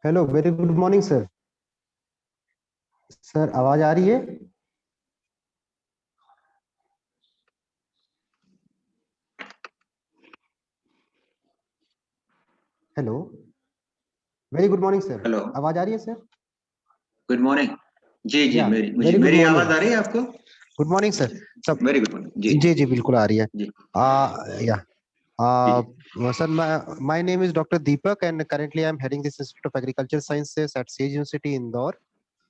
Hello, very good morning sir. Sir आवाज आ रही है? Hello, very good morning sir. Hello, आवाज आ रही है सर? Good morning. जी जी, या मेरी वेरी गुड मेरी मॉर्निंग। आवाज आ रही है आपको? Good morning sir. सब वेरी गुड मॉर्निंग। जी जी जी बिल्कुल आ रही है। जी या जी जी। sir, my name is Dr. Deepak and currently I'm heading this Institute of Agriculture Sciences at Sage University Indore.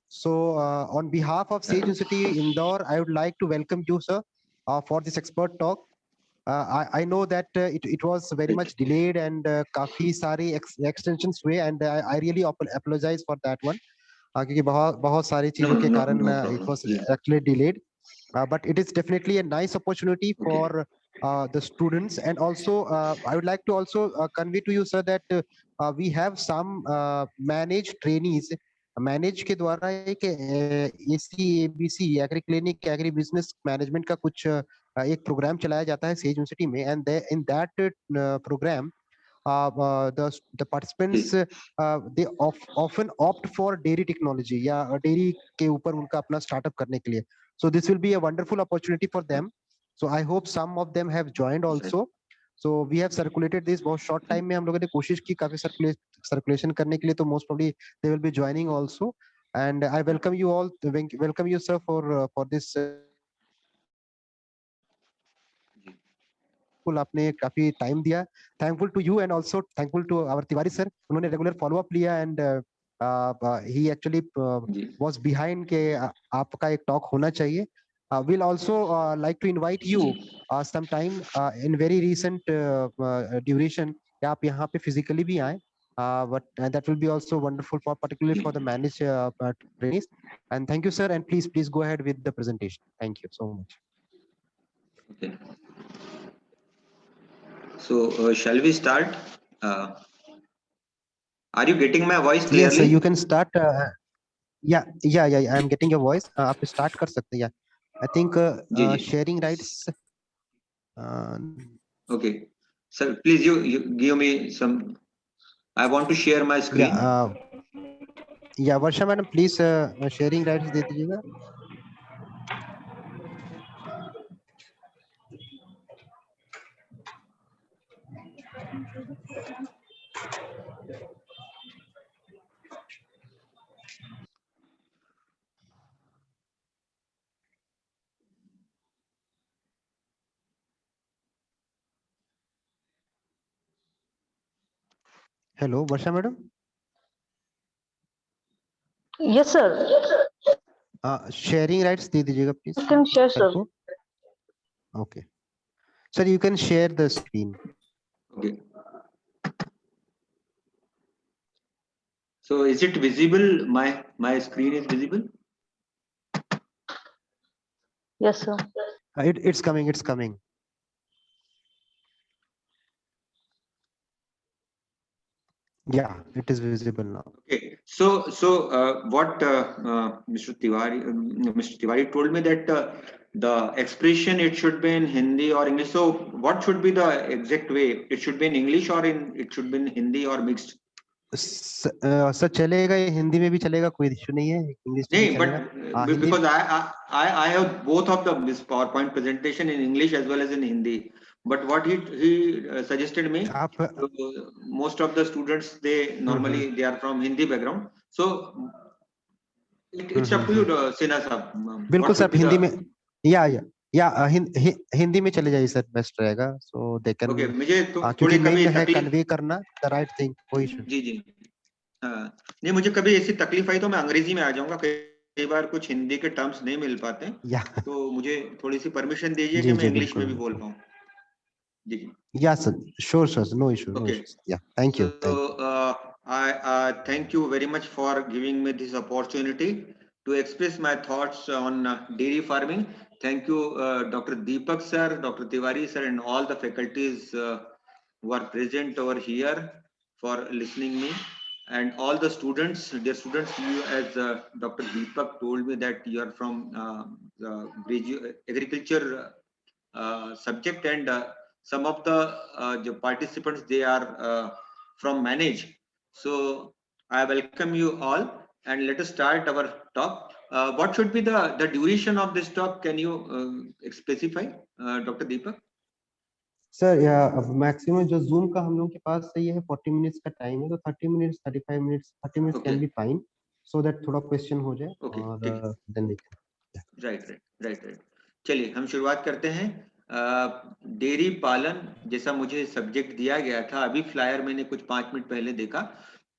So on behalf of Sage University Indore, I would like to welcome you, sir, for this expert talk. I know that it was very much delayed and काफी सारी extensions हुए and I really apologize for that one. क्योंकि बहुत बहुत sorry no चीजों के नो कारण नो it प्रॉब्लम। was जी, actually delayed. But it is definitely a nice opportunity okay. for the students, and also I would like to also convey to you, sir, that we have some managed trainees. Manage के द्वारा एक AC ABC agri clinic agri business management का कुछ एक program चलाया जाता है Sage university में, and in that program the participants जी they often opt for dairy technology या डेयरी के ऊपर उनका अपना स्टार्टअप करने के लिए. So this will be a wonderful opportunity for them. So I hope some of them have joined sir. also. So we have circulated this बहुत short time में हम लोगों ने कोशिश की काफी सर्कुलेशन करने के लिए, तो most probably they will be joining also. And I welcome you all, welcome you sir for this आपने काफी टाइम दिया. Thankful to you and also thankful to our Tiwari sir, उन्होंने रेगुलर फॉलो अप लिया and he actually जी was behind के आपका एक talk होना चाहिए. We'll also like to invite you ji sometime in very recent duration कि आप यहाँ पे physically भी आए. But that will be also wonderful for particularly जी। for the managed trainees. And thank you sir, and please go ahead with the presentation. Thank you so much. Okay, so shall we start? uh, are you getting my voice Yes, clearly? you can start. Yeah, I am getting your voice. आप start कर सकते हैं. I think जी जी। sharing rights. Uh, okay sir, please you give me some, I want to share my yeah, screen. yeah, Varsha madam please sharing rights दे दीजिएगा. Hello Varsha madam. Yes, sir. Sharing rights दे दीजिएगा please You can share, sir sir. को. Okay, sir, you can share the screen. Okay, so is it visible? My screen is visible? Yes, sir. It's coming. It's coming. Yeah, it is visible now. Okay, so what Mr. Tiwari told me that the expression, it should be in Hindi or English. So what should be the exact way? It should be in English or it should be in Hindi or mixed? Sir चलेगा, ये हिंदी में भी चलेगा, कोई issue नहीं है, English में भी No, चलेगा. but Hindi. because I have both of the this PowerPoint presentation in English as well as in Hindi. But what he suggested me, आप most of the students, they normally they are from Hindi background. So it's up to you, Sinha sir. बिल्कुल What sir, should आप be Hindi the? में या हिंदी में चले जाइए sir, best रहेगा. सो they can Okay, मुझे तो क्योंकि थोड़ी कभी मेन है तकलीफ। कन्वे करना द राइट थिंग, कोई इशू. जी जी। हाँ, नहीं, मुझे कभी ऐसी तकलीफ आई तो मैं अंग्रेजी में आ जाऊंगा, कई बार कुछ हिंदी के टर्म्स नहीं मिल पाते हैं, या तो मुझे थोड़ी सी परमिशन दीजिए कि जी मैं जी इंग्लिश बिल्कुल में भी बोल बिल्कुल. पाऊँ। जी जी। Yeah sir, sure sir, no issue no Okay, issue. Yeah thank so you thank I thank you very much for giving me this opportunity to express my thoughts on dairy farming. Thank you, Dr. Deepak sir, Dr. Tiwari sir, and all the faculties who are present over here for listening me, and all the students, dear students. You, as Dr. Deepak told me that you are from the agriculture subject, and some of the participants, they are from manage. So I welcome you all, and let us start our talk. What should be the duration of this talk? Can you specify, Dr. Deepak? Sir या maximum जो zoom का हम लोग के पास सही है 40 minutes का time है, तो 30 minutes 35 minutes 30 minutes Okay. Can be fine, so that थोड़ा क्वेश्चन हो जाए Okay, और ठीक है। Then we can. राइट। चलिए हम शुरुआत करते हैं। डेयरी पालन जैसा मुझे सब्जेक्ट दिया गया था, अभी फ्लायर मैंने कुछ 5 मिनट पहले देखा,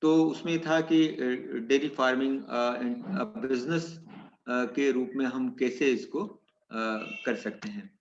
तो उसमें था कि डेयरी फार्मिंग बिजनेस के रूप में हम कैसे इसको कर सकते हैं।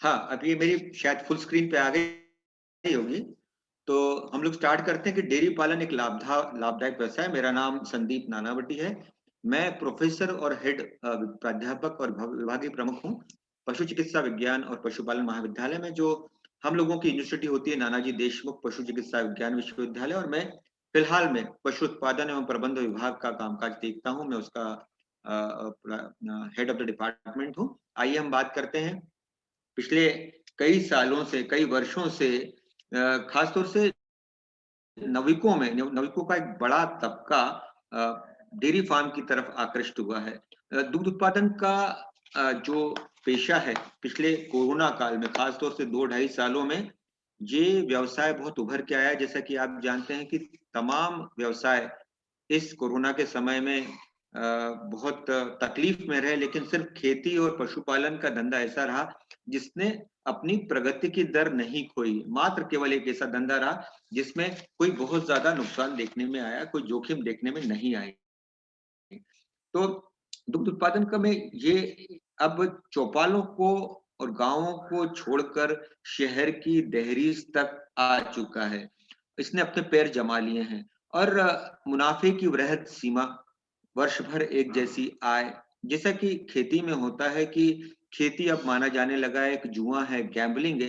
हाँ, अब ये मेरी शायद फुल स्क्रीन पे आ गई होगी। तो हम लोग स्टार्ट करते हैं कि डेयरी पालन एक लाभदायक व्यवसाय। मेरा नाम संदीप नानावटी है। मैं प्रोफेसर और हेड प्राध्यापक और विभागीय प्रमुख हूँ पशु चिकित्सा विज्ञान और पशुपालन महाविद्यालय में, जो हम लोगों की यूनिवर्सिटी होती है नानाजी देशमुख पशु चिकित्सा विज्ञान विश्वविद्यालय। और मैं फिलहाल में पशु उत्पादन एवं प्रबंध विभाग का कामकाज देखता हूँ। मैं उसका हेड ऑफ द डिपार्टमेंट हूँ। आइए हम बात करते हैं पिछले कई सालों से, कई वर्षों से खासतौर से नविकों का एक बड़ा तबका डेयरी फार्म की तरफ आकृष्ट हुआ है। दूध उत्पादन का जो पेशा है, पिछले कोरोना काल में खासतौर से 2-2.5 सालों में ये व्यवसाय बहुत उभर के आया। जैसा कि आप जानते हैं कि तमाम व्यवसाय इस कोरोना के समय में बहुत तकलीफ में रहे, लेकिन सिर्फ खेती और पशुपालन का धंधा ऐसा रहा जिसने अपनी प्रगति की दर नहीं खोई। मात्र केवल एक ऐसा धंधा रहा जिसमें कोई बहुत ज्यादा नुकसान देखने में आया, कोई जोखिम देखने में नहीं आई। तो दुग्ध उत्पादन का में ये अब चौपालों को और गांवों को छोड़कर शहर की दहलीज तक आ चुका है। इसने अपने पैर जमा लिए हैं और मुनाफे की वृहद सीमा, वर्ष भर एक जैसी आय, जैसा कि खेती में होता है कि खेती अब माना जाने लगा है एक जुआ है, गैम्बलिंग है,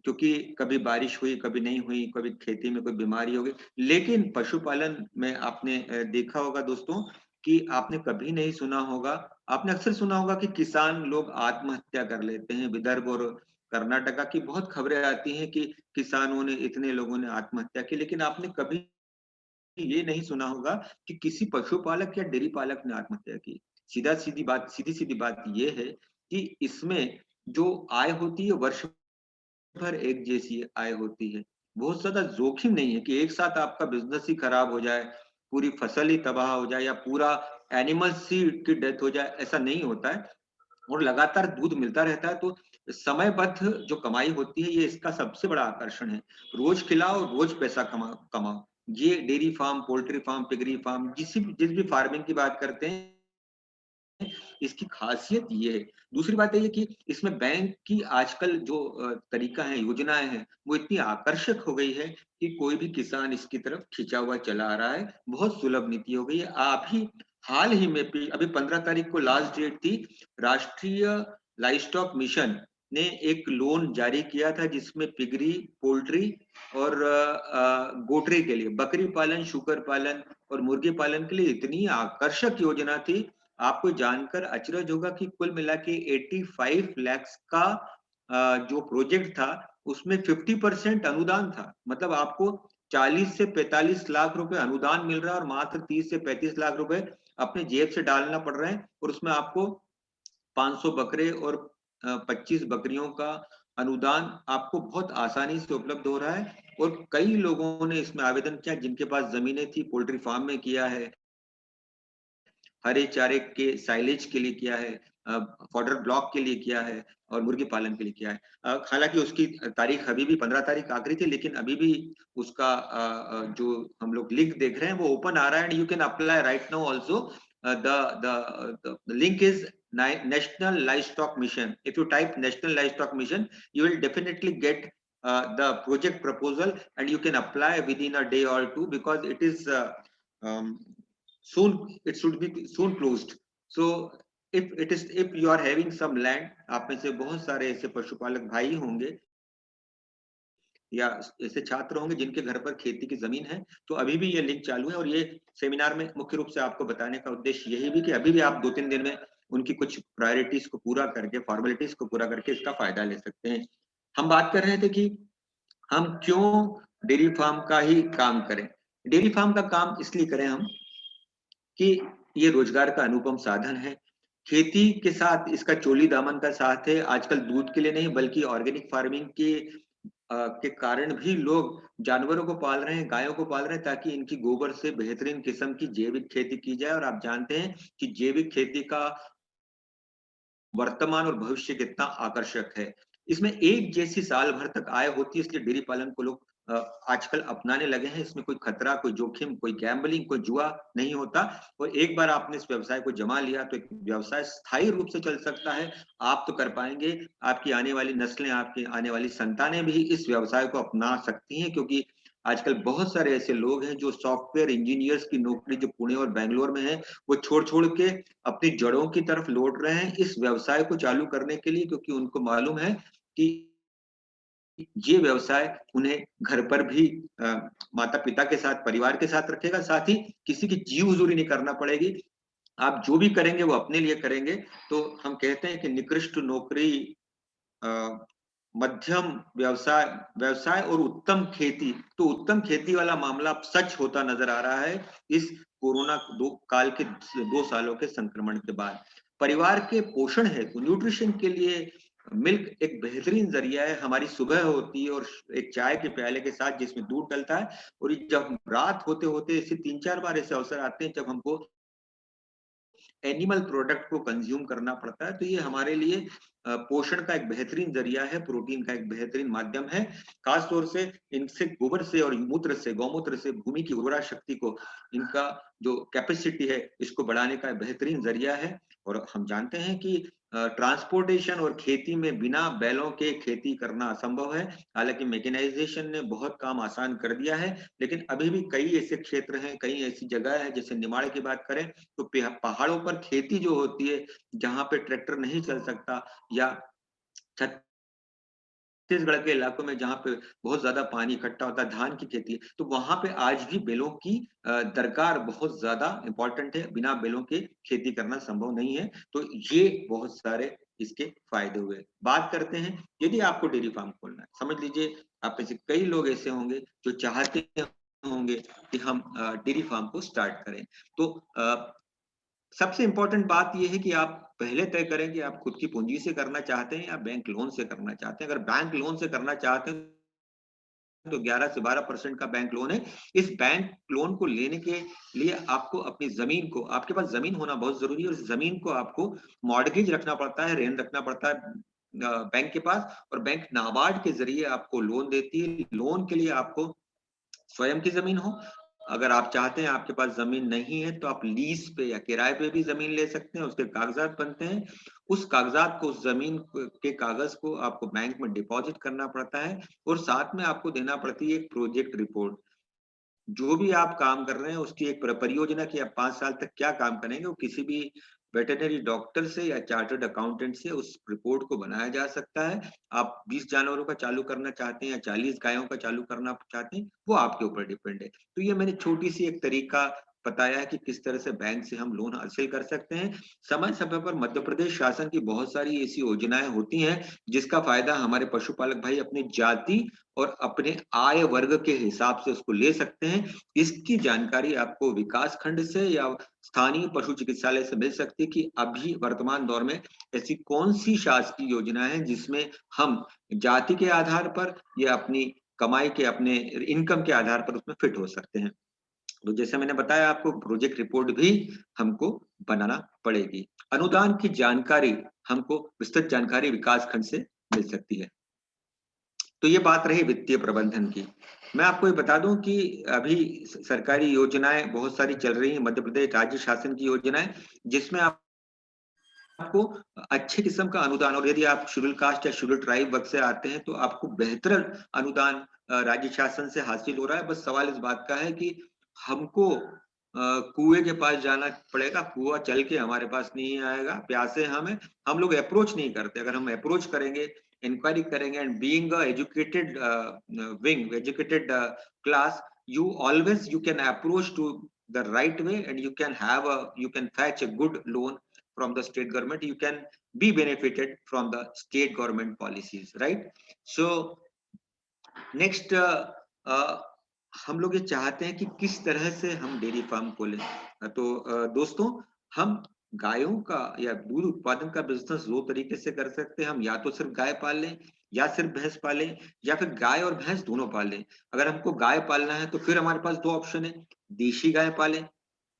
क्योंकि कभी बारिश हुई, कभी नहीं हुई, कभी खेती में कोई बीमारी हो गई। लेकिन पशुपालन में आपने देखा होगा दोस्तों कि आपने कभी नहीं सुना होगा, आपने अक्सर सुना होगा कि किसान लोग आत्महत्या कर लेते हैं। विदर्भ और कर्नाटका की बहुत खबरें आती हैं कि किसानों ने, इतने लोगों ने आत्महत्या की, लेकिन आपने कभी ये नहीं सुना होगा कि किसी पशुपालक या डेयरी पालक ने आत्महत्या की। सीधी सीधी बात ये है कि इसमें जो आय होती है वर्ष भर एक जैसी आय होती है। बहुत ज्यादा जोखिम नहीं है कि एक साथ आपका बिजनेस ही खराब हो जाए, पूरी फसल ही तबाह हो जाए या पूरा एनिमल्स ही की डेथ हो जाए, ऐसा नहीं होता है। और लगातार दूध मिलता रहता है, तो समयबद्ध जो कमाई होती है, ये इसका सबसे बड़ा आकर्षण है। रोज खिलाओ, रोज पैसा कमाओ। ये dairy farm, poultry farm, piggery farm, जिस भी फार्मिंग की बात करते हैं, इसकी खासियत ये है। दूसरी बात ये है कि इसमें बैंक की आजकल जो तरीका है, योजनाएं हैं, वो इतनी आकर्षक हो गई है कि कोई भी किसान इसकी तरफ खिंचा हुआ चला आ रहा है। बहुत सुलभ नीति हो गई है। आप ही हाल ही में अभी 15 तारीख को लास्ट डेट थी, राष्ट्रीय लाइवस्टॉक मिशन ने एक लोन जारी किया था जिसमें पिगरी, पोल्ट्री और गोटरी के लिए, बकरी पालन, शुकर पालन और मुर्गी पालन के लिए इतनी आकर्षक योजना थी। आपको जानकर अचरज होगा कि कुल मिला के 85 लाख का जो प्रोजेक्ट था उसमें 50% अनुदान था। मतलब आपको 40 से 45 लाख रुपए अनुदान मिल रहा है और मात्र 30 से 35 लाख रुपए अपने जेब से डालना पड़ रहे हैं। और उसमें आपको 500 बकरे और 25 बकरियों का अनुदान आपको बहुत आसानी से उपलब्ध हो रहा है। और कई लोगों ने इसमें आवेदन किया जिनके पास जमीनें थी, पोल्ट्री फार्म में किया है, हरे चारे के साइलेज के लिए किया है, फॉडर ब्लॉक के लिए किया है और मुर्गी पालन के लिए किया है। हालांकि उसकी तारीख अभी भी 15 तारीख आखिरी थी, लेकिन अभी भी उसका जो हम लोग लिंक देख रहे हैं वो ओपन आ रहा है and you can apply right now also. The link is national livestock mission. If you type national livestock mission, you will definitely get the project proposal and you can apply within a day or two, because it is soon it should be soon closed. So if you are having some land, आप में से बहुत सारे ऐसे पशुपालक भाई होंगे या ऐसे छात्र होंगे जिनके घर पर खेती की जमीन है, तो अभी भी ये लिंक चालू है। और ये सेमिनार में मुख्य रूप से आपको बताने का उद्देश्य यही भी कि अभी भी आप 2-3 दिन में उनकी कुछ प्रायोरिटीज को पूरा करके, फॉर्मेलिटीज को पूरा करके इसका फायदा ले सकते हैं। हम बात कर रहे थे कि हम क्यों डेयरी फार्म का ही काम करें। डेयरी फार्म का काम इसलिए करें हम कि ये रोजगार का अनुपम साधन है। खेती के साथ इसका चोली दामन का साथ है। आजकल दूध के लिए नहीं बल्कि ऑर्गेनिक फार्मिंग के कारण भी लोग जानवरों को पाल रहे हैं, गायों को पाल रहे हैं, ताकि इनकी गोबर से बेहतरीन किस्म की जैविक खेती की जाए। और आप जानते हैं कि जैविक खेती का वर्तमान और भविष्य कितना आकर्षक है। इसमें एक जैसी साल भर तक आय होती है, इसलिए डेयरी पालन को लोग आजकल अपनाने लगे हैं। इसमें कोई खतरा, कोई जोखिम, कोई गैम्बलिंग, कोई जुआ नहीं होता। और एक बार आपने इस व्यवसाय को जमा लिया तो एक व्यवसाय स्थायी रूप से चल सकता है। आप तो कर पाएंगे, आपकी आने वाली नस्लें, आपकी आने वाली संतानें भी इस व्यवसाय को अपना सकती हैं, क्योंकि आजकल बहुत सारे ऐसे लोग हैं जो सॉफ्टवेयर इंजीनियर्स की नौकरी जो पुणे और बेंगलोर में है, वो छोड़ के अपनी जड़ों की तरफ लौट रहे हैं इस व्यवसाय को चालू करने के लिए, क्योंकि उनको मालूम है कि ये व्यवसाय उन्हें घर पर भी माता पिता के साथ, परिवार के साथ रखेगा, साथ ही किसी की जी हुजूरी नहीं करना पड़ेगी। आप जो भी करेंगे वो अपने लिए करेंगे। तो हम कहते हैं कि निकृष्ट नौकरी, मध्यम व्यवसाय व्यवसाय और उत्तम खेती। तो उत्तम खेती वाला मामला अब सच होता नजर आ रहा है इस कोरोना काल के 2 सालों के संक्रमण के बाद। परिवार के पोषण हेतु, न्यूट्रिशन के लिए मिल्क एक बेहतरीन जरिया है। हमारी सुबह होती है और एक चाय के प्याले के साथ जिसमें दूध डलता है, और जब रात होते होते ऐसे 3-4 बार ऐसे अवसर आते हैं जब हमको एनिमल प्रोडक्ट को कंज्यूम करना पड़ता है, तो ये हमारे लिए पोषण का एक बेहतरीन जरिया है, प्रोटीन का एक बेहतरीन माध्यम है। खास तौर से इनसे, गोबर से और मूत्र से, गौमूत्र से भूमि की उर्वरा शक्ति को, इनका जो कैपेसिटी है इसको बढ़ाने का बेहतरीन जरिया है। और हम जानते हैं कि ट्रांसपोर्टेशन और खेती में बिना बैलों के खेती करना असंभव है। हालांकि मैकेनाइजेशन ने बहुत काम आसान कर दिया है, लेकिन अभी भी कई ऐसे क्षेत्र हैं, कई ऐसी जगह है, जैसे निमाड़ की बात करें तो पहाड़ों पर खेती जो होती है, जहां पे ट्रैक्टर नहीं चल सकता, या छत्तीसगढ़ के इलाकों में जहाँ पे बहुत ज्यादा पानी इकट्ठा होता है, धान की खेती है, तो वहां पे आज भी बैलों की दरकार बहुत ज्यादा इंपॉर्टेंट है। बिना बैलों के खेती करना संभव नहीं है। तो ये बहुत सारे इसके फायदे हुए। बात करते हैं, यदि आपको डेयरी फार्म खोलना है, समझ लीजिए आप में से कई लोग ऐसे होंगे जो चाहते होंगे कि हम डेयरी फार्म को स्टार्ट करें। तो सबसे इंपॉर्टेंट बात यह है कि आप पहले तय करें कि आप खुद की पूंजी से करना चाहते हैं या बैंक लोन से करना चाहते हैं। अगर बैंक लोन से करना चाहते हैं तो 11 से 12% का बैंक लोन है। इस बैंक लोन को लेने के लिए आपको अपनी जमीन को, आपके पास जमीन होना बहुत जरूरी है। उस जमीन को आपको मॉर्गेज रखना पड़ता है, रेन रखना पड़ता है बैंक के पास, और बैंक नाबार्ड के जरिए आपको लोन देती है। लोन के लिए आपको स्वयं की जमीन हो, अगर आप चाहते हैं, आपके पास जमीन नहीं है, तो आप लीज पे या किराए पे भी जमीन ले सकते हैं। उसके कागजात बनते हैं, उस कागजात को, उस जमीन के कागज को आपको बैंक में डिपॉजिट करना पड़ता है, और साथ में आपको देना पड़ती है एक प्रोजेक्ट रिपोर्ट। जो भी आप काम कर रहे हैं उसकी एक परियोजना की आप 5 साल तक क्या काम करेंगे, वो किसी भी वेटरनरी डॉक्टर से या चार्टर्ड अकाउंटेंट से उस रिपोर्ट को बनाया जा सकता है। आप 20 जानवरों का चालू करना चाहते हैं या 40 गायों का चालू करना चाहते हैं, वो आपके ऊपर डिपेंड है। तो ये मैंने छोटी सी एक तरीका बताया है कि किस तरह से बैंक से हम लोन हासिल कर सकते हैं। समय समय पर मध्य प्रदेश शासन की बहुत सारी ऐसी योजनाएं होती हैं जिसका फायदा हमारे पशुपालक भाई अपनी जाति और अपने आय वर्ग के हिसाब से उसको ले सकते हैं। इसकी जानकारी आपको विकास खंड से या स्थानीय पशु चिकित्सालय से मिल सकती है कि अभी वर्तमान दौर में ऐसी कौन सी शासकीय योजना है जिसमें हम जाति के आधार पर या अपनी कमाई के, अपने इनकम के आधार पर उसमें फिट हो सकते हैं। तो जैसे मैंने बताया, आपको प्रोजेक्ट रिपोर्ट भी हमको बनाना पड़ेगी। अनुदान की जानकारी हमको, विस्तृत जानकारी विकास खंड से मिल सकती है। तो ये बात रही वित्तीय प्रबंधन की। मैं आपको ये बता दूं कि अभी सरकारी योजनाएं बहुत सारी चल रही हैं, मध्य प्रदेश राज्य शासन की योजनाएं, जिसमें आपको अच्छे किस्म का अनुदान, और यदि आप शेड्यूल कास्ट या शेड्यूल ट्राइब वर्ग से आते हैं तो आपको बेहतर अनुदान राज्य शासन से हासिल हो रहा है। बस सवाल इस बात का है कि हमको कुएं के पास जाना पड़ेगा, कुआं चल के हमारे पास नहीं आएगा, प्यासे हम लोग अप्रोच नहीं करते। अगर हम अप्रोच करेंगे, इंक्वायरी करेंगे, and being educated wing, educated class, you always you can approach to the right way, and you can have you can fetch a good loan from the state government. You can be benefited from the state government policies, right? So next हम लोग ये चाहते हैं कि किस तरह से हम डेयरी फार्म खोलें। तो दोस्तों, हम गायों का या दूध उत्पादन का बिजनेस दो तरीके से कर सकते हैं। हम या तो सिर्फ गाय पाल लें, या सिर्फ भैंस पालें, या फिर गाय और भैंस दोनों पाल लें। अगर हमको गाय पालना है तो फिर हमारे पास दो ऑप्शन है। देशी गाय पालें,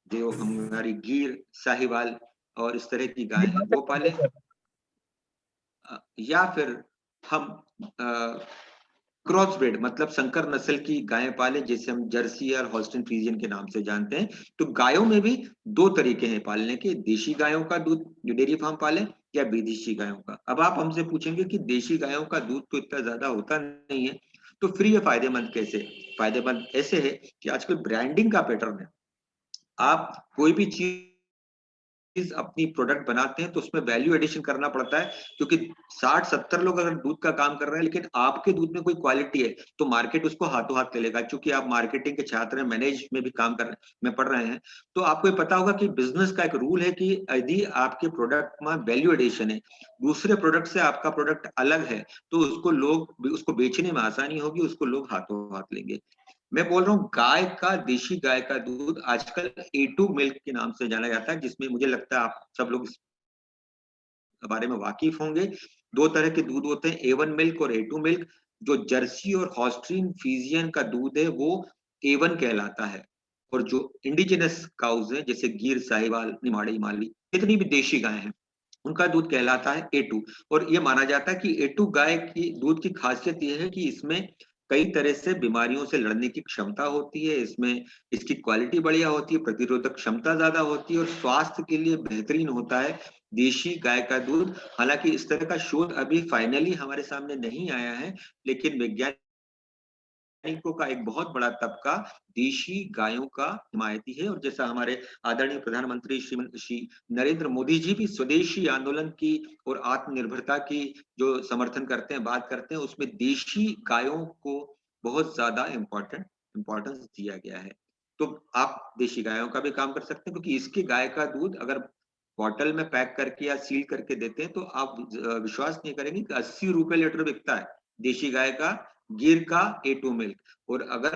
जो हमारी गिर, साहिवाल और इस तरह की गाय है वो पालें, या फिर हम क्रॉस ब्रीड मतलब संकर नस्ल की गायें पाले, जैसे हम जर्सी और हॉल्स्टीन फ्रीजियन के नाम से जानते हैं। तो गायों में भी दो तरीके हैं पालने के, देशी गायों का दूध जो डेयरी फार्म पाले, या विदेशी गायों का। अब आप हमसे पूछेंगे कि देशी गायों का दूध तो इतना ज्यादा होता नहीं है, तो फिर ये फायदेमंद कैसे? फायदेमंद ऐसे है कि आजकल ब्रांडिंग का पैटर्न है। आप कोई भी चीज अपनी प्रोडक्ट बनाते हैं तो उसमें वैल्यू एडिशन करना पड़ता है, क्योंकि 60-70 लोग अगर दूध का काम कर रहे हैं, लेकिन आपके दूध में कोई क्वालिटी है, तो मार्केट उसको हाथों हाथ ले लेगा। क्योंकि आप मार्केटिंग के छात्र हैं, मैनेज में भी काम में पढ़ रहे हैं, तो आपको ये पता होगा कि बिजनेस का एक रूल है कि यदि आपके प्रोडक्ट में वैल्यू एडिशन है, दूसरे प्रोडक्ट से आपका प्रोडक्ट अलग है, तो उसको बेचने में आसानी होगी, उसको लोग हाथों हाथ लेंगे। मैं बोल रहा हूँ गाय का, देशी गाय का दूध आजकल A2 मिल्क के नाम से जाना जाता है, जिसमें मुझे लगता है आप सब लोग इस बारे में वाकिफ होंगे। दो तरह के दूध होते हैं, A1 मिल्क और A2 मिल्क। जो जर्सी और हॉल्स्टीन फ्रीजियन का दूध है वो A1 कहलाता है, और जो इंडिजिनस काउज है जैसे गिर, साहिवाल, निमाड़ी, मालवी, जितनी भी देशी गाय हैं, उनका दूध कहलाता है A2। और ये माना जाता है कि A2 गाय की दूध की खासियत यह है कि इसमें कई तरह से बीमारियों से लड़ने की क्षमता होती है, इसमें इसकी क्वालिटी बढ़िया होती है, प्रतिरोधक क्षमता ज्यादा होती है, और स्वास्थ्य के लिए बेहतरीन होता है देशी गाय का दूध। हालांकि इस तरह का शोध अभी फाइनली हमारे सामने नहीं आया है, लेकिन वैज्ञानिकों का एक बहुत बड़ा तबका देशी गायों का हिमायती है। और जैसा हमारे आदरणीय प्रधानमंत्री श्री नरेंद्र मोदी जी भी स्वदेशी आंदोलन की और आत्मनिर्भरता की जो समर्थन करते हैं, बात करते हैं, उसमें देशी गायों को बहुत ज्यादा इम्पोर्टेंस दिया गया है। तो आप देशी गायों का भी काम कर सकते हैं, क्योंकि इसके गाय का दूध अगर बॉटल में पैक करके या सील करके देते हैं तो आप विश्वास नहीं करेंगे कि 80 रुपए लीटर बिकता है देशी गाय का, गिर का A2 मिल्क। और अगर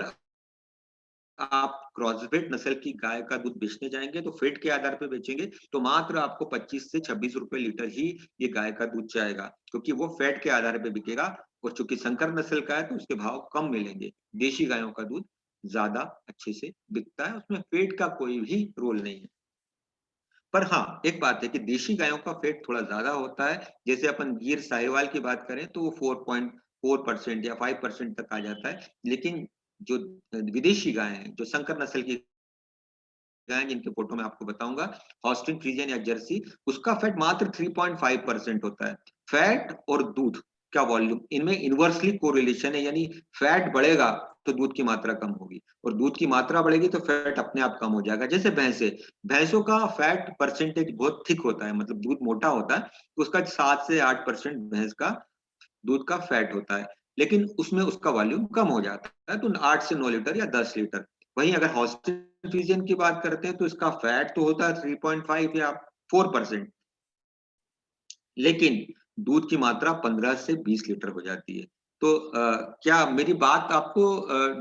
आप क्रॉसब्रीड नस्ल की गाय का दूध बेचने जाएंगे तो फेट के आधार पर बेचेंगे तो मात्र आपको 25 से 26 रुपए लीटर ही ये गाय का दूध जाएगा, क्योंकि वो फैट के आधार पर बिकेगा। और चूंकि संकर नस्ल का है तो उसके भाव कम मिलेंगे। देशी गायों का दूध ज्यादा अच्छे से बिकता है, उसमें फेट का कोई भी रोल नहीं है। पर हाँ, एक बात है कि देशी गायों का फैट थोड़ा ज्यादा होता है। जैसे अपन गिर, साहिवाल की बात करें तो वो 4.4% या 5% तक आ जाता है। लेकिन जो विदेशी गाय हैं, जो संकर नस्ल की गाय, जिनके फोटो मैं आपको बताऊंगा, हॉल्स्टीन फ्रीजियन या जर्सी, उसका फैट मात्र 3.5% होता है। फैट और दूध का वॉल्यूम, इनमें इनवर्सली कोरिलेशन है, यानी फैट बढ़ेगा तो दूध की मात्रा कम होगी, और दूध की मात्रा बढ़ेगी तो फैट अपने आप कम हो जाएगा। जैसे भैंसों का फैट परसेंटेज बहुत थिक होता है, मतलब दूध मोटा होता है, तो उसका 7 से 8% भैंस का दूध का फैट होता है, लेकिन उसमें उसका वॉल्यूम कम हो जाता है, तो 8 से 9 लीटर या 10 लीटर। वहीं अगर हॉल्स्टीन फ्रीजियन की बात करते हैं तो इसका फैट तो होता है 3.5 या 4%, लेकिन दूध की मात्रा 15 से 20 लीटर हो जाती है। तो क्या मेरी बात आपको,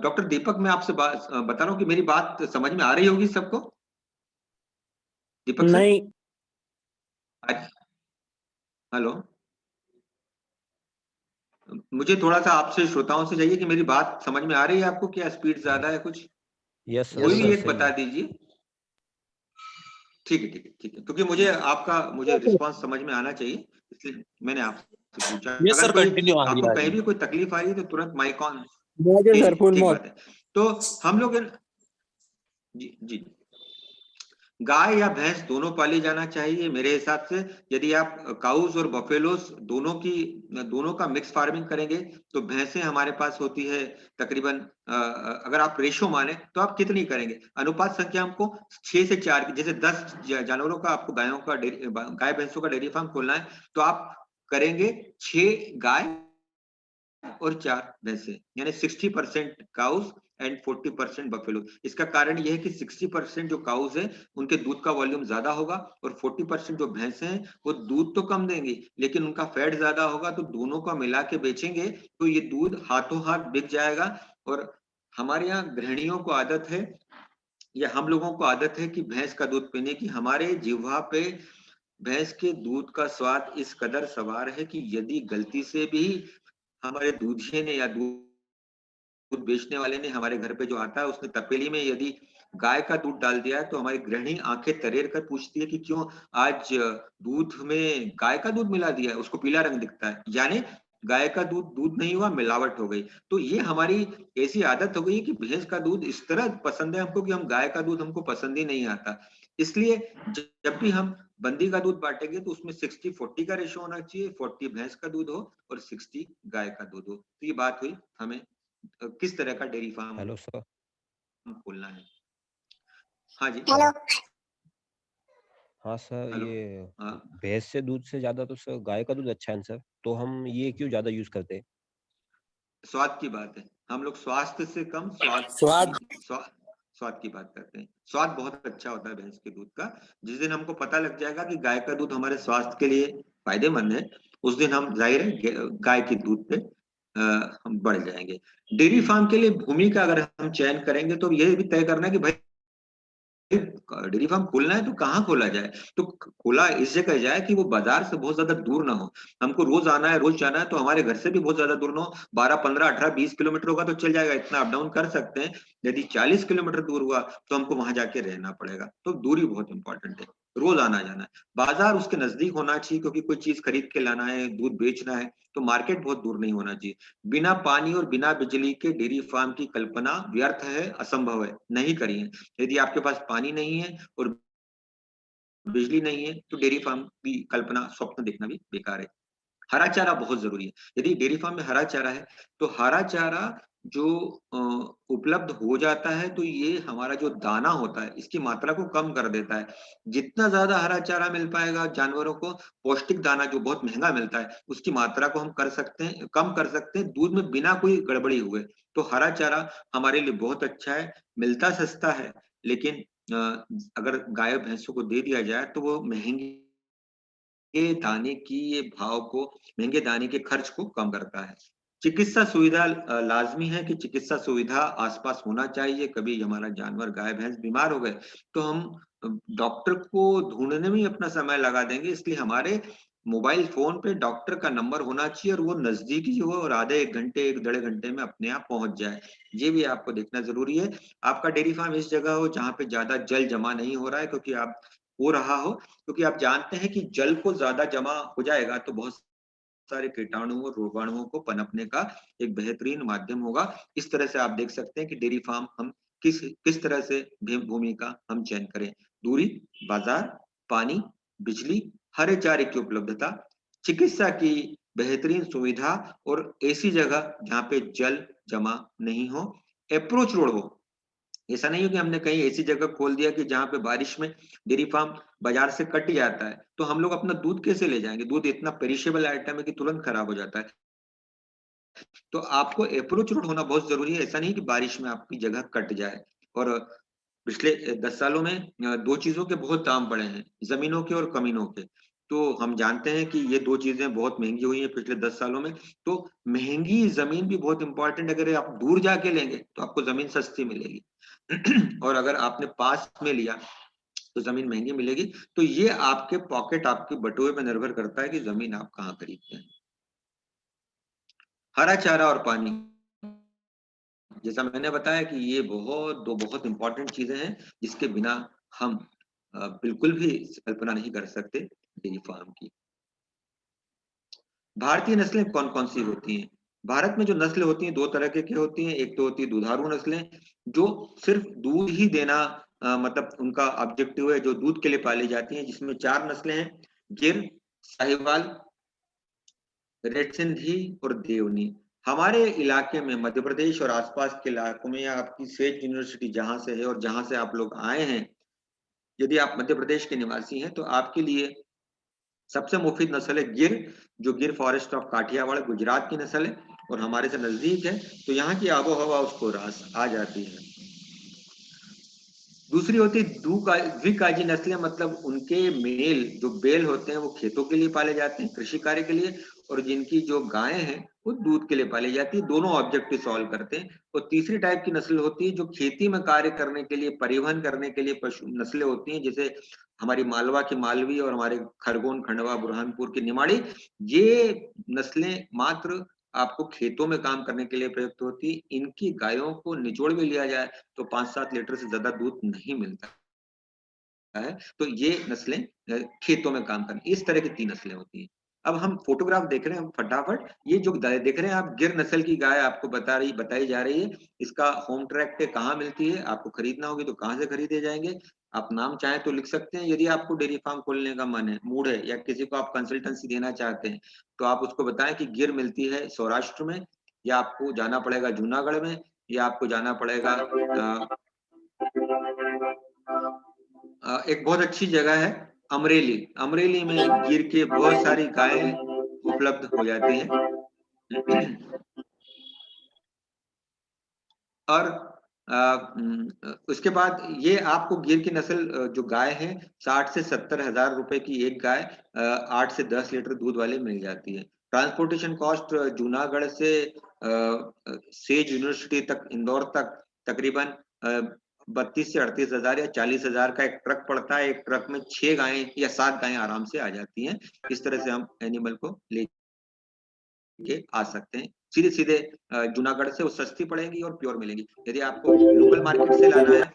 डॉक्टर दीपक, मैं आपसे बता रहा हूँ कि मेरी बात समझ में आ रही होगी सबको? दीपक सर, नहीं। हेलो, मुझे थोड़ा सा आपसे श्रोताओं से चाहिए कि मेरी बात समझ में आ रही है आपको, क्या स्पीड ज्यादा है कुछ? यस कोई भी सर, एक बता दीजिए। ठीक है, ठीक है, ठीक है, क्योंकि मुझे रिस्पांस समझ में आना चाहिए, इसलिए मैंने आपसे पूछा। यस अगर सर, कोई कंटिन्यू। आपको कहीं भी कोई तकलीफ आ रही है तो तुरंत माइक ऑन। सर, फुल ठीक मोड। बात है। तो हम लोग जी जी, गाय या भैंस दोनों पाली जाना चाहिए मेरे हिसाब से। यदि आप काउस और बफेलोस दोनों का मिक्स फार्मिंग करेंगे तो भैंसें हमारे पास होती है तकरीबन, अगर आप रेशो माने तो आप कितनी करेंगे, अनुपात संख्या हमको 6 से 4 की, जैसे 10 जानवरों का आपको गाय भैंसों का डेयरी फार्म खोलना है तो आप करेंगे 6 गाय और 4 भैंसे, यानी 60% काउस एंड 40% बफेलो। इसका कारण यह है कि 60% जो काउस है उनके दूध का वॉल्यूम ज्यादा होगा और 40% जो भैंसे हैं वो दूध तो कम देंगी लेकिन उनका फैट ज्यादा होगा, तो दोनों का मिला के बेचेंगे तो ये दूध हाथों हाथ बिक जाएगा। और हमारे यहाँ गृहिणियों को आदत है या हम लोगों को आदत है कि भैंस का दूध पीने की, हमारे जिह्वा पे भैंस के दूध का स्वाद इस कदर सवार है कि यदि गलती से भी हमारे दूधिये ने या दूध बेचने वाले ने हमारे घर पे जो आता है उसने तपेली में यदि गाय का दूध डाल दिया है तो हमारी गृहिणी आंखें तरेर कर पूछती है कि क्यों आज दूध में गाय का दूध मिला दिया है, उसको पीला रंग दिखता है, यानी गाय का दूध दूध नहीं हुआ, मिलावट हो गई। तो ये हमारी ऐसी आदत हो गई है कि भैंस का दूध इस तरह पसंद है हमको कि हम गाय का दूध हमको पसंद ही नहीं आता। इसलिए जब भी हम बंदी का दूध बांटेंगे तो उसमें 60-40 का रेशो होना चाहिए, 40 भैंस का दूध हो और 60 गाय का दूध हो। तो ये बात हुई हमें किस तरह का डेयरी फार्म हेलो सर। खोलना है। हाँ जी, हेलो। हाँ सर, हेलो। ये हाँ, भैंस से दूध से ज्यादा तो सर गाय का दूध अच्छा है ना सर, तो हम ये क्यों ज्यादा यूज करते हैं? स्वाद की बात है, हम लोग स्वास्थ्य से कम स्वाद स्वाद। स्वाद की बात करते हैं। स्वाद बहुत अच्छा होता है भैंस के दूध का। जिस दिन हमको पता लग जाएगा कि गाय का दूध हमारे स्वास्थ्य के लिए फायदेमंद है, उस दिन हम जाहिर है गाय के दूध पे हम बढ़ जाएंगे। डेयरी फार्म के लिए भूमि का अगर हम चयन करेंगे तो यह भी तय करना है कि भाई डेयरी फार्म खोलना है तो कहाँ खोला जाए। तो खोला इस जगह जाए कि वो बाजार से बहुत ज्यादा दूर ना हो। हमको रोज आना है, रोज जाना है, तो हमारे घर से भी बहुत ज्यादा दूर ना हो। 12, 15, 18, 20 किलोमीटर होगा तो चल जाएगा, इतना अप डाउन कर सकते हैं। यदि 40 किलोमीटर दूर हुआ तो हमको वहां जाके रहना पड़ेगा। तो दूरी बहुत इंपॉर्टेंट है, रोज आना जाना है। बाजार उसके नजदीक होना चाहिए, क्योंकि कोई चीज खरीद के लाना है, दूध बेचना है, तो मार्केट बहुत दूर नहीं होना चाहिए। बिना पानी और बिना बिजली के डेयरी फार्म की कल्पना व्यर्थ है, असंभव है, नहीं करिए। यदि आपके पास पानी नहीं है और बिजली नहीं है तो डेयरी फार्म की कल्पना, स्वप्न देखना भी बेकार है। हरा चारा बहुत जरूरी है। यदि डेयरी फार्म में हरा चारा है तो हरा चारा जो उपलब्ध हो जाता है तो ये हमारा जो दाना होता है इसकी मात्रा को कम कर देता है। जितना ज्यादा हरा चारा मिल पाएगा जानवरों को, पौष्टिक दाना जो बहुत महंगा मिलता है, उसकी मात्रा को हम कर सकते हैं, कम कर सकते हैं दूध में बिना कोई गड़बड़ी हुए। तो हरा चारा हमारे लिए बहुत अच्छा है, मिलता सस्ता है, लेकिन अगर गाय भैंसों को दे दिया जाए तो वो महंगे दाने की ये भाव को, महंगे दाने के खर्च को कम करता है। चिकित्सा सुविधा लाजमी है कि चिकित्सा सुविधा आसपास होना चाहिए। कभी हमारा जानवर गाय भैंस बीमार हो गए तो हम डॉक्टर को ढूंढने में ही अपना समय लगा देंगे, इसलिए हमारे मोबाइल फोन पे डॉक्टर का नंबर होना चाहिए और वो नजदीकी हो और आधे 1 घंटे 1 डेढ़ घंटे में अपने आप पहुंच जाए। ये भी आपको देखना जरूरी है। आपका डेयरी फार्म इस जगह हो जहाँ पे ज्यादा जल जमा नहीं हो रहा है, क्योंकि आप हो रहा हो, क्योंकि आप जानते हैं कि जल को ज्यादा जमा हो जाएगा तो बहुत सारे कीटाणुओं और रोगाणुओं को पनपने का एक बेहतरीन माध्यम होगा। इस तरह से आप देख सकते हैं कि डेयरी फार्म हम किस किस तरह से भूमि का हम चयन करें। दूरी, बाजार, पानी, बिजली, हरे चारे की उपलब्धता, चिकित्सा की बेहतरीन सुविधा और ऐसी जगह जहाँ पे जल जमा नहीं हो, अप्रोच रोड हो। ऐसा नहीं हो कि हमने कहीं ऐसी जगह खोल दिया कि जहाँ पे बारिश में डेयरी फार्म बाजार से कट जाता है, तो हम लोग अपना दूध कैसे ले जाएंगे। दूध इतना पेरिशेबल आइटम है कि तुरंत खराब हो जाता है। तो आपको अप्रोच रोड होना बहुत जरूरी है। ऐसा नहीं कि बारिश में आपकी जगह कट जाए। और पिछले 10 सालों में 2 चीजों के बहुत दाम बढ़े हैं, जमीनों के और कमीनों के। तो हम जानते हैं कि ये 2 चीजें बहुत महंगी हुई हैं पिछले 10 सालों में। तो महंगी जमीन भी बहुत इंपॉर्टेंट है। अगर आप दूर जाके लेंगे तो आपको जमीन सस्ती मिलेगी और अगर आपने पास में लिया तो जमीन महंगी मिलेगी। तो ये आपके पॉकेट, आपके बटुए पर निर्भर करता है कि जमीन आप कहाँ खरीदते हैं। हरा चारा और पानी, जैसा मैंने बताया कि ये दो बहुत इंपॉर्टेंट चीजें हैं जिसके बिना हम बिल्कुल भी कल्पना नहीं कर सकते डेयरी फार्म की। भारतीय नस्लें कौन कौन सी होती हैं? भारत में जो नस्लें होती हैं 2 तरह की होती हैं। एक तो होती है दुधारू नस्लें जो सिर्फ दूध ही देना मतलब उनका ऑब्जेक्टिव है जो दूध के लिए पाली जाती हैं, जिसमें 4 नस्लें हैं, गिर, साहिवाल, रेड सिंधी और देवनी। हमारे इलाके में मध्य प्रदेश और आसपास के इलाकों में, या आपकी सेज यूनिवर्सिटी जहां से है और जहां से आप लोग आए हैं, यदि आप मध्य प्रदेश के निवासी हैं तो आपके लिए सबसे मुफीद नस्ल है गिर, जो गिर फॉरेस्ट ऑफ काठियावाड़ गुजरात की नस्ल है और हमारे से नजदीक है, तो यहाँ की आबो हवा उसको रास आ जाती है। दूसरी होती है द्विकाजी नस्लें, मतलब उनके मेल जो बेल होते हैं वो खेतों के लिए पाले जाते हैं, कृषि कार्य के लिए, और जिनकी जो गायें हैं वो दूध के लिए पाली जाती है, दोनों ऑब्जेक्टिव सॉल्व करते हैं। और तीसरी टाइप की नस्ल होती है जो खेती में कार्य करने के लिए, परिवहन करने के लिए पशु नस्लें होती हैं, जैसे हमारी मालवा की मालवी और हमारे खरगोन, खंडवा, बुरहानपुर की निमाड़ी। ये नस्लें मात्र आपको खेतों में काम करने के लिए प्रयुक्त होती है। इनकी गायों को निचोड़ भी लिया जाए तो 5-7 लीटर से ज्यादा दूध नहीं मिलता है। तो ये नस्लें खेतों में काम करने, इस तरह की 3 नस्लें होती हैं। अब हम फोटोग्राफ देख रहे हैं फटाफट। ये जो देख रहे हैं आप, गिर नस्ल की गाय आपको बताई जा रही है। इसका होम ट्रैक पे कहाँ मिलती है, आपको खरीदना होगी तो कहाँ से खरीदे जाएंगे, आप नाम चाहें तो लिख सकते हैं। यदि आपको डेयरी फार्म खोलने का मन है, मूड है, या किसी को आप कंसल्टेंसी देना चाहते हैं, तो आप उसको बताएं कि गिर मिलती है सौराष्ट्र में, या आपको जाना पड़ेगा जूनागढ़ में, या आपको जाना पड़ेगा एक बहुत अच्छी जगह है अमरेली। अमरेली में गिर के बहुत सारी गायें उपलब्ध हो जाती हैं। और उसके बाद ये आपको गिर की नस्ल जो गाय है, 60 से 70 हजार रुपए की एक गाय 8 से 10 लीटर दूध वाली मिल जाती है। ट्रांसपोर्टेशन कॉस्ट जूनागढ़ से सेज यूनिवर्सिटी तक, इंदौर तक तकरीबन 32 से 38 हजार या 40 हजार का एक ट्रक पड़ता है। एक ट्रक में 6 गायें या 7 गायें आराम से आ जाती हैं। इस तरह से हम एनिमल को ले के आ सकते हैं। सीधे सीधे जूनागढ़ से वो सस्ती पड़ेगी और प्योर मिलेंगी। यदि आपको लोकल मार्केट से लाना है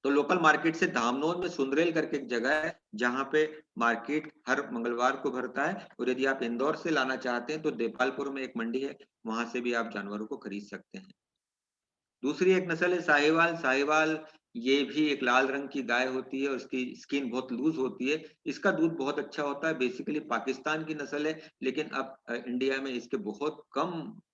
तो लोकल मार्केट से धामनोद में सुंदरेल करके एक जगह है जहां पे मार्केट हर मंगलवार को भरता है। और यदि आप इंदौर से लाना चाहते हैं तो देपालपुर में एक मंडी है, वहां से भी आप जानवरों को खरीद सकते हैं। दूसरी एक नस्ल है साहिवाल। साहिवाल ये भी एक लाल रंग की गाय होती है और उसकी स्किन बहुत लूज होती है। इसका दूध बहुत अच्छा होता है। बेसिकली पाकिस्तान की नस्ल है, लेकिन अब इंडिया में इसके बहुत कम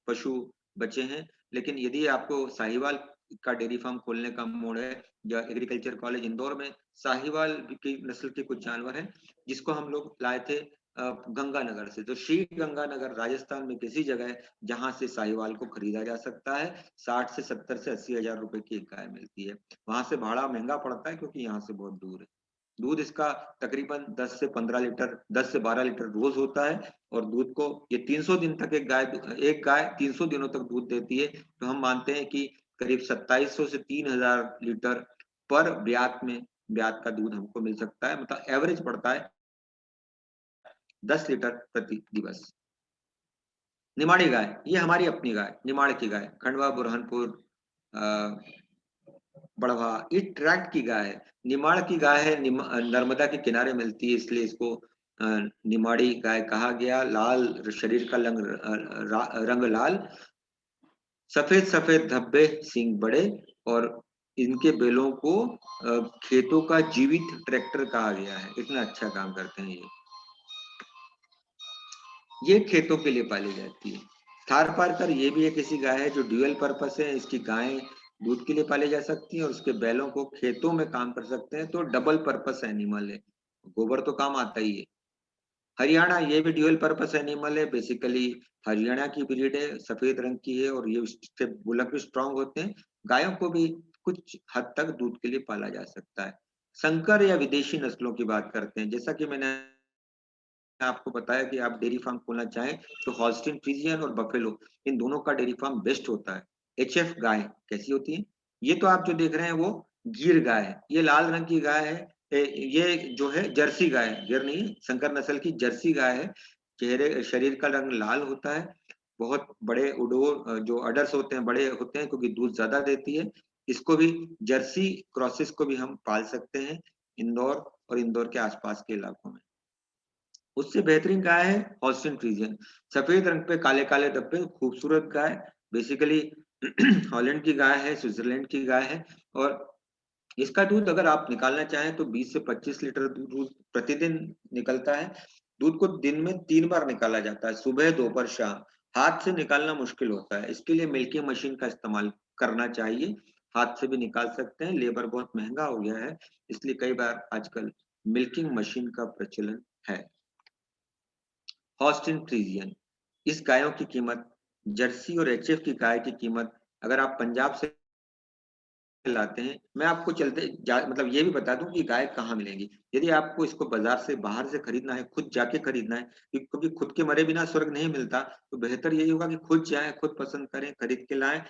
पशु बचे हैं। लेकिन यदि आपको साहिवाल का डेयरी फार्म खोलने का मूड है, या एग्रीकल्चर कॉलेज इंदौर में साहिवाल की नस्ल के कुछ जानवर हैं, जिसको हम लोग लाए थे गंगानगर से। तो श्री गंगानगर राजस्थान में किसी जगह है जहां से साहिवाल को खरीदा जा सकता है। 60 से 70 से 80 हजार रुपए की एक गाय मिलती है। वहां से भाड़ा महंगा पड़ता है क्योंकि यहाँ से बहुत दूर है। दूध इसका तकरीबन 10 से 15 लीटर, 10 से 12 लीटर रोज होता है। और दूध को ये 300 दिन तक एक गाय 300 दिनों तक दूध देती है। तो हम मानते हैं कि करीब 2700 से 3000 लीटर पर ब्यात का दूध हमको मिल सकता है। मतलब एवरेज पड़ता है 10 लीटर प्रति दिवस। निमाड़ी गाय, ये हमारी अपनी गाय, निमाड़ की गाय, खंडवा, बुरहानपुर, बढ़वा, ये ट्रैक्ट की गाय है। निमाड़ की गाय है, नर्मदा के किनारे मिलती है, इसलिए इसको निमाड़ी गाय कहा गया। लाल शरीर का रंग लाल, सफेद सफेद धब्बे, सींग बड़े, और इनके बैलों को खेतों का जीवित ट्रैक्टर कहा गया है। इतना अच्छा काम करते हैं ये खेतों के लिए पाली जाती है। थार पारकर ये भी एक ऐसी गाय है जो ड्यूअल पर्पस है। इसकी गायें दूध के लिए पाली जा सकती हैं और उसके बैलों को खेतों में काम कर सकते हैं। तो डबल पर्पस एनिमल है, गोबर तो काम आता ही है। हरियाणा ये भी ड्यूअल पर्पस एनिमल है। बेसिकली हरियाणा की ब्रीड है, सफेद रंग की है, और ये उससे बुलक भी स्ट्रांग होते हैं। गायों को भी कुछ हद तक दूध के लिए पाला जा सकता है। संकर या विदेशी नस्लों की बात करते हैं। जैसा कि मैंने आपको बताया कि आप डेयरी फार्म खोलना चाहें तो हॉल्स्टीन फ्रीजियन और बफेलो, इन दोनों का डेयरी फार्म बेस्ट होता है। एचएफ गाय कैसी होती है, ये तो आप जो देख रहे हैं वो गिर गाय है। ये लाल रंग की गाय है। ये जो है जर्सी गाय है, गिर नहीं, संकर नस्ल की जर्सी गाय है। चेहरे शरीर का रंग लाल होता है। बहुत बड़े उडोर जो अडर्स होते हैं बड़े होते हैं क्योंकि दूध ज्यादा देती है। इसको भी जर्सी क्रॉसेस को भी हम पाल सकते हैं इंदौर और इंदौर के आसपास के इलाकों में। उससे बेहतरीन गाय है हॉल्स्टीन फ्रीजियन, सफेद रंग पे काले काले धब्बे, खूबसूरत गाय। बेसिकली हॉलैंड की गाय है, स्विट्जरलैंड की गाय है, और इसका दूध अगर आप निकालना चाहें तो 20 से 25 लीटर दूध प्रतिदिन निकलता है। दूध को दिन में 3 बार निकाला जाता है, सुबह, दोपहर, शाम। हाथ से निकालना मुश्किल होता है, इसके लिए मिल्किंग मशीन का इस्तेमाल करना चाहिए। हाथ से भी निकाल सकते हैं, लेबर बहुत महंगा हो गया है, इसलिए कई बार आजकल मिल्किंग मशीन का प्रचलन है। हॉस्टिन फ्रीजियन, इस गायों की कीमत, जर्सी और एचएफ की गाय की कीमत अगर आप पंजाब से लाते हैं, मैं आपको मतलब ये भी बता दूं कि गाय कहाँ मिलेंगी। यदि आपको इसको बाजार से बाहर से खरीदना है, खुद जाके खरीदना है, क्योंकि खुद के मरे बिना स्वर्ग नहीं मिलता, तो बेहतर यही होगा कि खुद जाएं, खुद पसंद करें, खरीद के लाएं,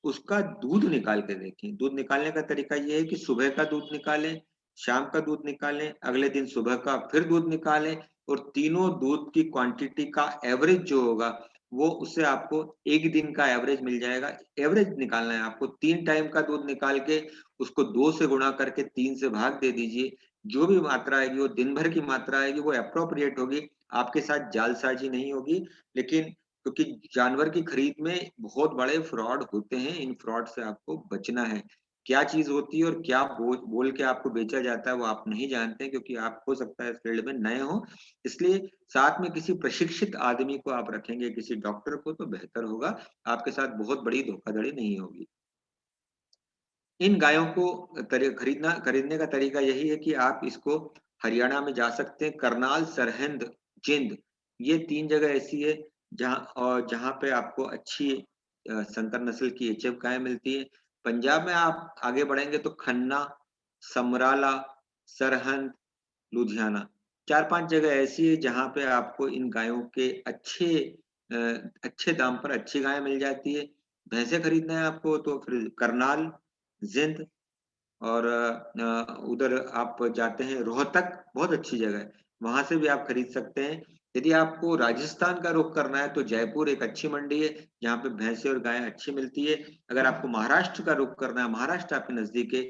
उसका दूध निकाल के देखें। दूध निकालने का तरीका ये है कि सुबह का दूध निकालें, शाम का दूध निकालें, अगले दिन सुबह का फिर दूध निकालें, और तीनों दूध की क्वांटिटी का एवरेज जो होगा वो उससे आपको एक दिन का एवरेज मिल जाएगा। एवरेज निकालना है आपको, 3 टाइम का दूध निकाल के उसको 2 से गुणा करके 3 से भाग दे दीजिए। जो भी मात्रा आएगी वो दिन भर की मात्रा आएगी, वो एप्रोप्रिएट होगी, आपके साथ जालसाजी नहीं होगी। लेकिन क्योंकि जानवर की खरीद में बहुत बड़े फ्रॉड होते हैं, इन फ्रॉड से आपको बचना है। क्या चीज होती है और क्या बोल के आपको बेचा जाता है वो आप नहीं जानते, क्योंकि आप हो सकता है इस फील्ड में नए हो। इसलिए साथ में किसी प्रशिक्षित आदमी को आप रखेंगे, किसी डॉक्टर को, तो बेहतर होगा, आपके साथ बहुत बड़ी धोखाधड़ी नहीं होगी। इन गायों को खरीदने का तरीका यही है कि आप इसको हरियाणा में जा सकते हैं, करनाल, सरहिंद, जिंद, ये 3 जगह ऐसी है जहां पे आपको अच्छी संकर नस्ल की एचएफ गाय मिलती है। पंजाब में आप आगे बढ़ेंगे तो खन्ना, समराला, सरहिंद, लुधियाना, 4-5 जगह ऐसी है जहां पे आपको इन गायों के अ, अच्छे दाम पर अच्छी गाय मिल जाती है। भैंसे खरीदना है आपको तो फिर करनाल, जिंद, और उधर आप जाते हैं रोहतक, बहुत अच्छी जगह है, वहां से भी आप खरीद सकते हैं। यदि आपको राजस्थान का रुख करना है तो जयपुर एक अच्छी मंडी है जहाँ पे भैंसे और गायें अच्छी मिलती है। अगर आपको महाराष्ट्र का रुख करना है, महाराष्ट्र आपके नजदीक है,